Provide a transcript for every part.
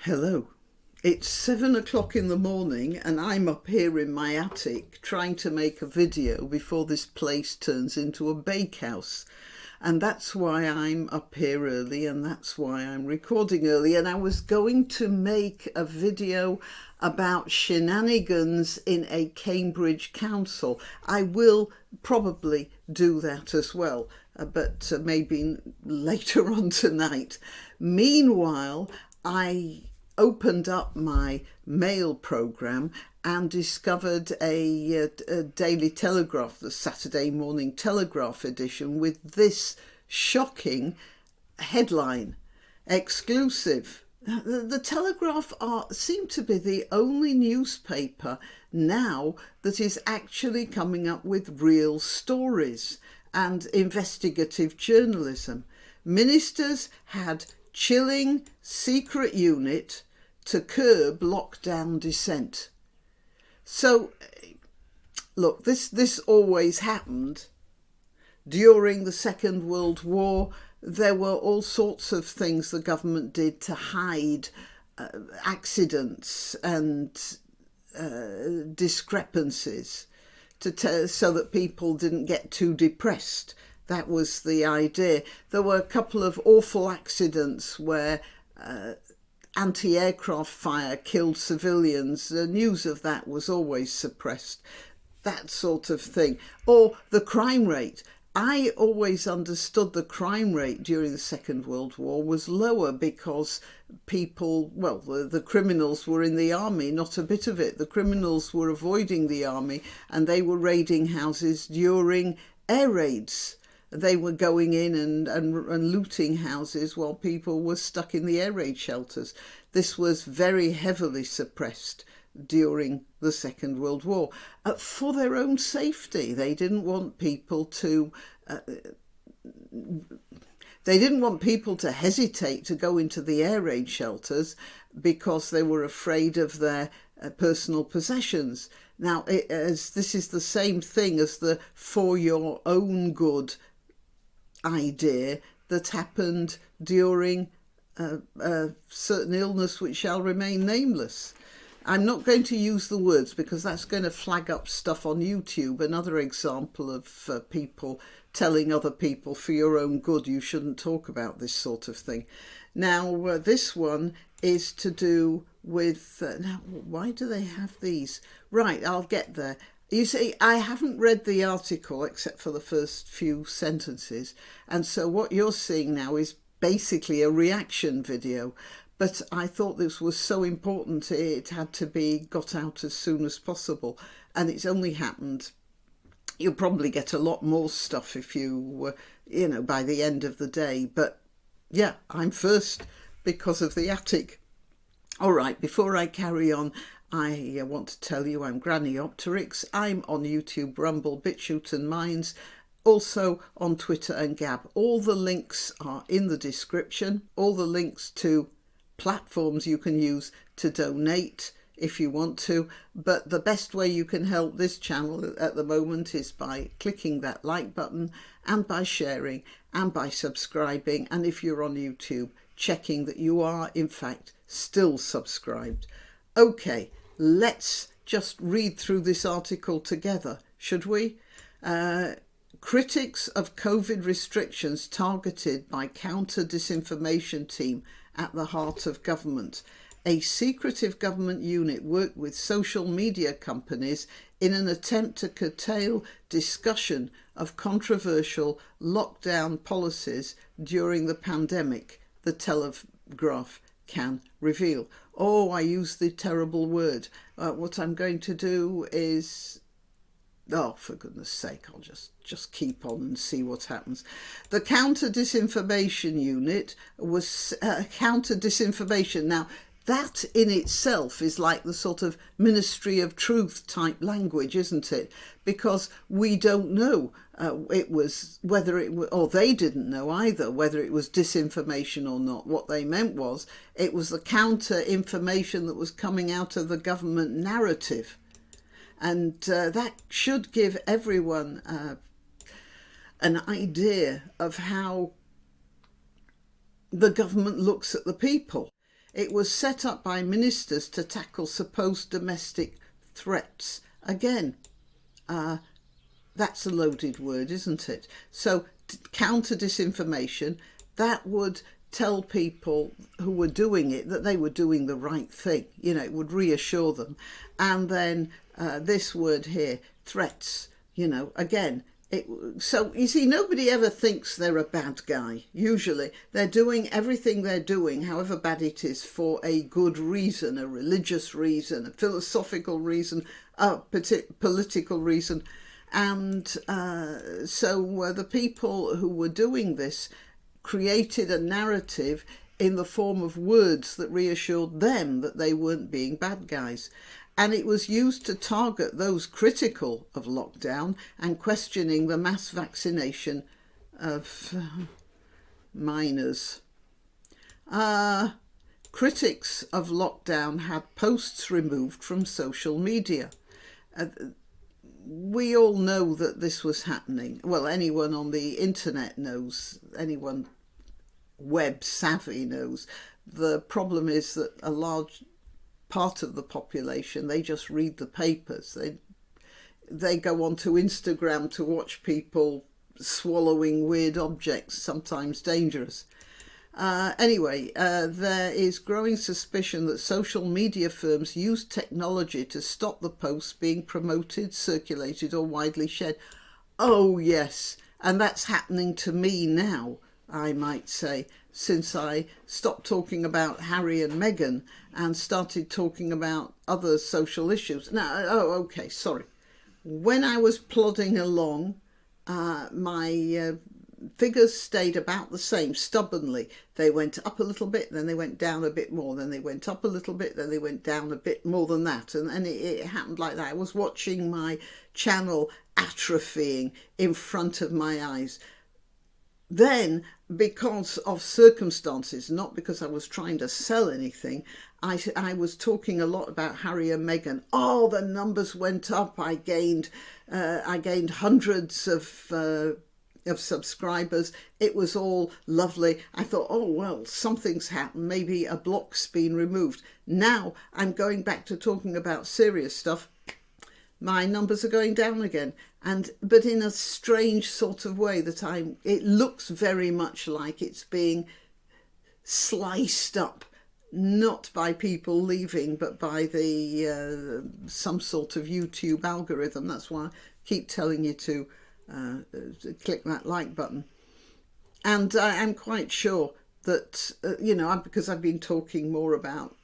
Hello. It's 7 o'clock in the morning and I'm up here in my attic trying to make a video before this place turns into a bakehouse. And that's why I'm up here early and that's why I'm recording early. And I was going to make a video about shenanigans in a Cambridge council. I will probably do that as well, but maybe later on tonight. Meanwhile, I opened up my mail programme and discovered a Daily Telegraph, the Saturday morning Telegraph edition, with this shocking headline: exclusive. The Telegraph seem to be the only newspaper now that is actually coming up with real stories and investigative journalism. Ministers had chilling secret unit to curb lockdown dissent. So, look, this always happened. During the Second World War, there were all sorts of things the government did to hide accidents and discrepancies, so that people didn't get too depressed. That was the idea. There were a couple of awful accidents where anti-aircraft fire killed civilians. The news of that was always suppressed. That sort of thing. Or the crime rate. I always understood the crime rate during the Second World War was lower because people, well, the criminals were in the army, not a bit of it. The criminals were avoiding the army and they were raiding houses during air raids. They were going in and looting houses while people were stuck in the air raid shelters. This was very heavily suppressed during the Second World War for their own safety. They didn't want people to hesitate to go into the air raid shelters because they were afraid of their personal possessions. Now, this is the same thing as the for your own good idea that happened during a certain illness which shall remain nameless. I'm not going to use the words because that's going to flag up stuff on YouTube. Another example of people telling other people for your own good you shouldn't talk about this sort of thing. Now, this one is to do with... now, why do they have these? Right, I'll get there. You see, I haven't read the article except for the first few sentences. And so what you're seeing now is basically a reaction video. But I thought this was so important, it had to be got out as soon as possible. And it's only happened. You'll probably get a lot more stuff if you, by the end of the day. But yeah, I'm first because of the attic. All right, before I carry on, I want to tell you I'm Granniopteryx. I'm on YouTube, Rumble, BitChute and Minds, also on Twitter and Gab. All the links are in the description. All the links to platforms you can use to donate if you want to. But the best way you can help this channel at the moment is by clicking that like button and by sharing and by subscribing. And if you're on YouTube, checking that you are in fact still subscribed. Okay, let's just read through this article together, should we? Critics of COVID restrictions targeted by counter-disinformation team at the heart of government. A secretive government unit worked with social media companies in an attempt to curtail discussion of controversial lockdown policies during the pandemic, the Telegraph can reveal. Oh, I used the terrible word. What I'm going to do is... oh, for goodness sake, I'll just keep on and see what happens. The counter-disinformation unit was counter-disinformation. Now, that in itself is like the sort of Ministry of Truth type language, isn't it? Because we don't know whether it was, or they didn't know either, whether it was disinformation or not. What they meant was it was the counter information that was coming out of the government narrative. And that should give everyone an idea of how the government looks at the people. It was set up by ministers to tackle supposed domestic threats. Again, that's a loaded word, isn't it? So counter disinformation, that would tell people who were doing it that they were doing the right thing. You know, it would reassure them. And then this word here, threats, you know, again, so you see, nobody ever thinks they're a bad guy. Usually they're doing everything they're doing, however bad it is, for a good reason, a religious reason, a philosophical reason, a political reason. And so the people who were doing this created a narrative in the form of words that reassured them that they weren't being bad guys. And it was used to target those critical of lockdown and questioning the mass vaccination of minors. Critics of lockdown had posts removed from social media. We all know that this was happening. Well, anyone on the internet knows, anyone web savvy knows. The problem is that a large part of the population, they just read the papers. They go onto Instagram to watch people swallowing weird objects, sometimes dangerous. Anyway, there is growing suspicion that social media firms use technology to stop the posts being promoted, circulated or widely shared. Oh yes, and that's happening to me now, I might say, since I stopped talking about Harry and Meghan and started talking about other social issues. Now, okay, sorry. When I was plodding along, my figures stayed about the same, stubbornly. They went up a little bit, then they went down a bit more, then they went up a little bit, then they went down a bit more than that. And it happened like that. I was watching my channel atrophying in front of my eyes. Then, because of circumstances, not because I was trying to sell anything, I was talking a lot about Harry and Meghan. Oh, the numbers went up. I gained hundreds of subscribers. It was all lovely. I thought, oh, well, something's happened. Maybe a block's been removed. Now I'm going back to talking about serious stuff. My numbers are going down again. But in a strange sort of way that it looks very much like it's being sliced up, not by people leaving, but by some sort of YouTube algorithm. That's why I keep telling you to click that like button. And I'm quite sure that, because I've been talking more about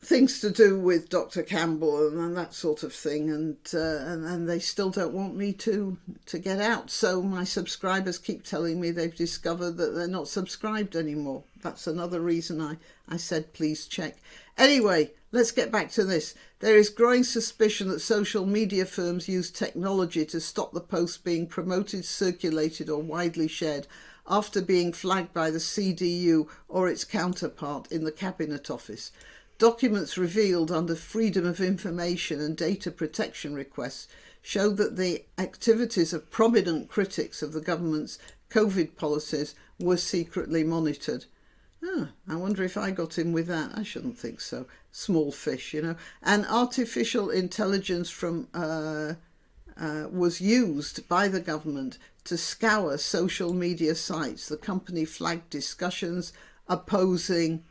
things to do with Dr. Campbell and that sort of thing, and they still don't want me to get out. So my subscribers keep telling me they've discovered that they're not subscribed anymore. That's another reason I said please check. Anyway, let's get back to this. There is growing suspicion that social media firms use technology to stop the posts being promoted, circulated or widely shared after being flagged by the CDU or its counterpart in the Cabinet Office. Documents revealed under Freedom of Information and data protection requests show that the activities of prominent critics of the government's COVID policies were secretly monitored. I wonder if I got in with that. I shouldn't think so. Small fish, you know. And artificial intelligence was used by the government to scour social media sites. The company flagged discussions opposing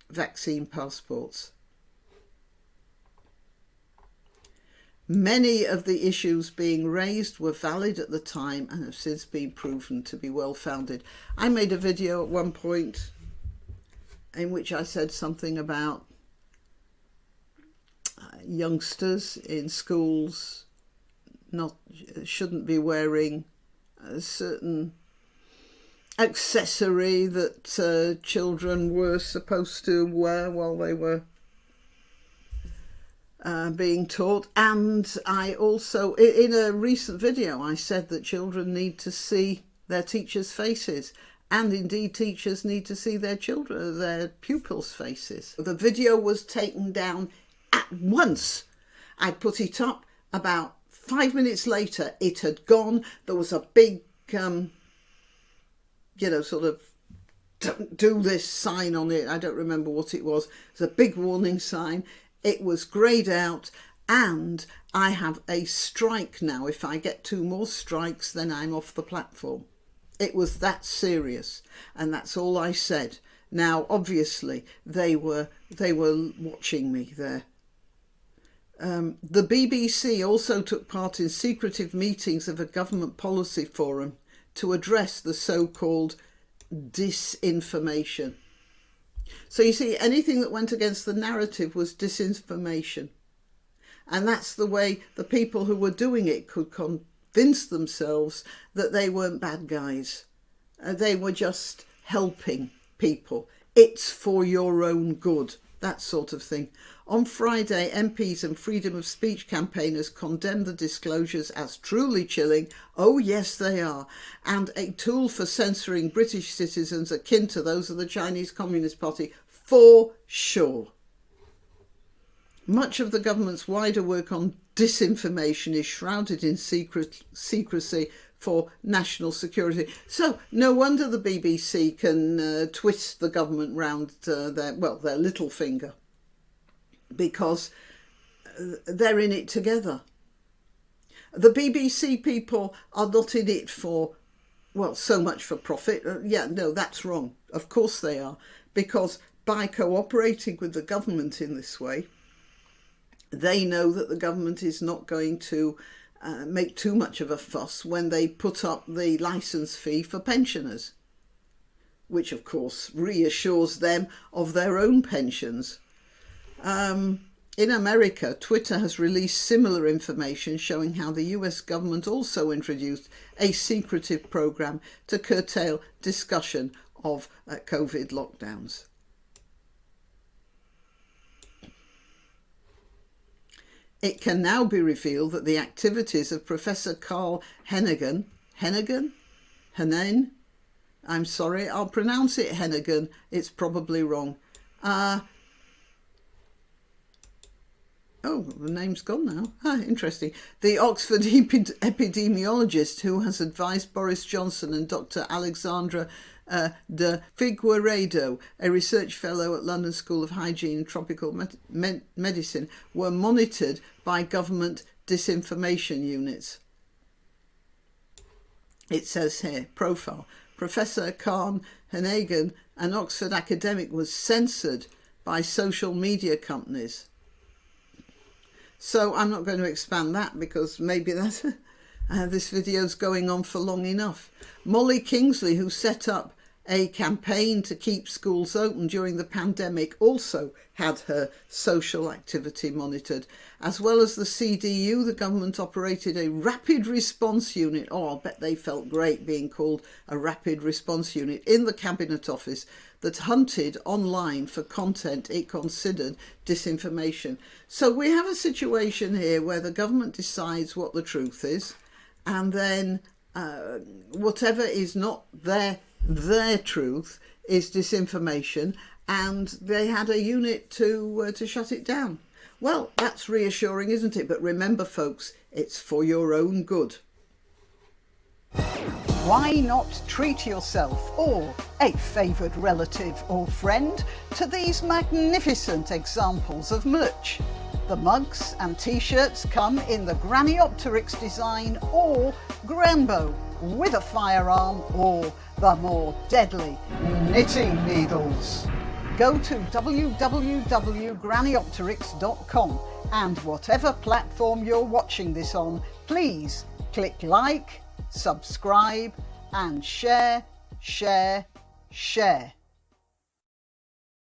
vaccine passports. Many of the issues being raised were valid at the time and have since been proven to be well-founded. I made a video at one point in which I said something about youngsters in schools shouldn't be wearing a certain accessory that children were supposed to wear while they were being taught. And I also, in a recent video, I said that children need to see their teachers' faces, and indeed teachers need to see their pupils' faces. The video was taken down at once. I put it up. About 5 minutes later, it had gone. There was a big sort of don't do this sign on it. I don't remember what it was. It's a big warning sign. It was greyed out, and I have a strike now. If I get 2 more strikes, then I'm off the platform. It was that serious, and that's all I said. Now, obviously, they were watching me there. The BBC also took part in secretive meetings of a government policy forum to address the so-called disinformation. So you see, anything that went against the narrative was disinformation. And that's the way the people who were doing it could convince themselves that they weren't bad guys. They were just helping people. It's for your own good, that sort of thing. On Friday, MPs and freedom of speech campaigners condemned the disclosures as truly chilling. Oh yes, they are. And a tool for censoring British citizens akin to those of the Chinese Communist Party, for sure. Much of the government's wider work on disinformation is shrouded in secrecy for national security. So no wonder the BBC can twist the government round their little finger, because they're in it together. The BBC people are not in it for, so much for profit. No, that's wrong. Of course they are, because by cooperating with the government in this way, they know that the government is not going to make too much of a fuss when they put up the licence fee for pensioners, which of course reassures them of their own pensions. In America, Twitter has released similar information showing how the US government also introduced a secretive program to curtail discussion of COVID lockdowns. It can now be revealed that the activities of Professor Carl Heneghan, I'm sorry, I'll pronounce it Heneghan, it's probably wrong. Oh, the name's gone now. Interesting. The Oxford epidemiologist who has advised Boris Johnson and Dr. Alexandra de Figueiredo, a research fellow at London School of Hygiene and Tropical Medicine, were monitored by government disinformation units. It says here, profile. Professor Carl Heneghan, an Oxford academic, was censored by social media companies. So I'm not going to expand that, because maybe that this video's going on for long enough. Molly Kingsley, who set up a campaign to keep schools open during the pandemic, also had her social activity monitored. As well as the CDU, the government operated a rapid response unit. Oh, I bet they felt great being called a rapid response unit in the Cabinet Office that hunted online for content it considered disinformation. So we have a situation here where the government decides what the truth is, and then whatever is not their truth is disinformation, and they had a unit to shut it down. Well, that's reassuring, isn't it? But remember, folks, it's for your own good. Why not treat yourself or a favoured relative or friend to these magnificent examples of merch? The mugs and t-shirts come in the granniopteryx design or Granbo with a firearm, or the more deadly knitting needles. Go to www.granniopteryx.com, and whatever platform you're watching this on, please click like, subscribe and share.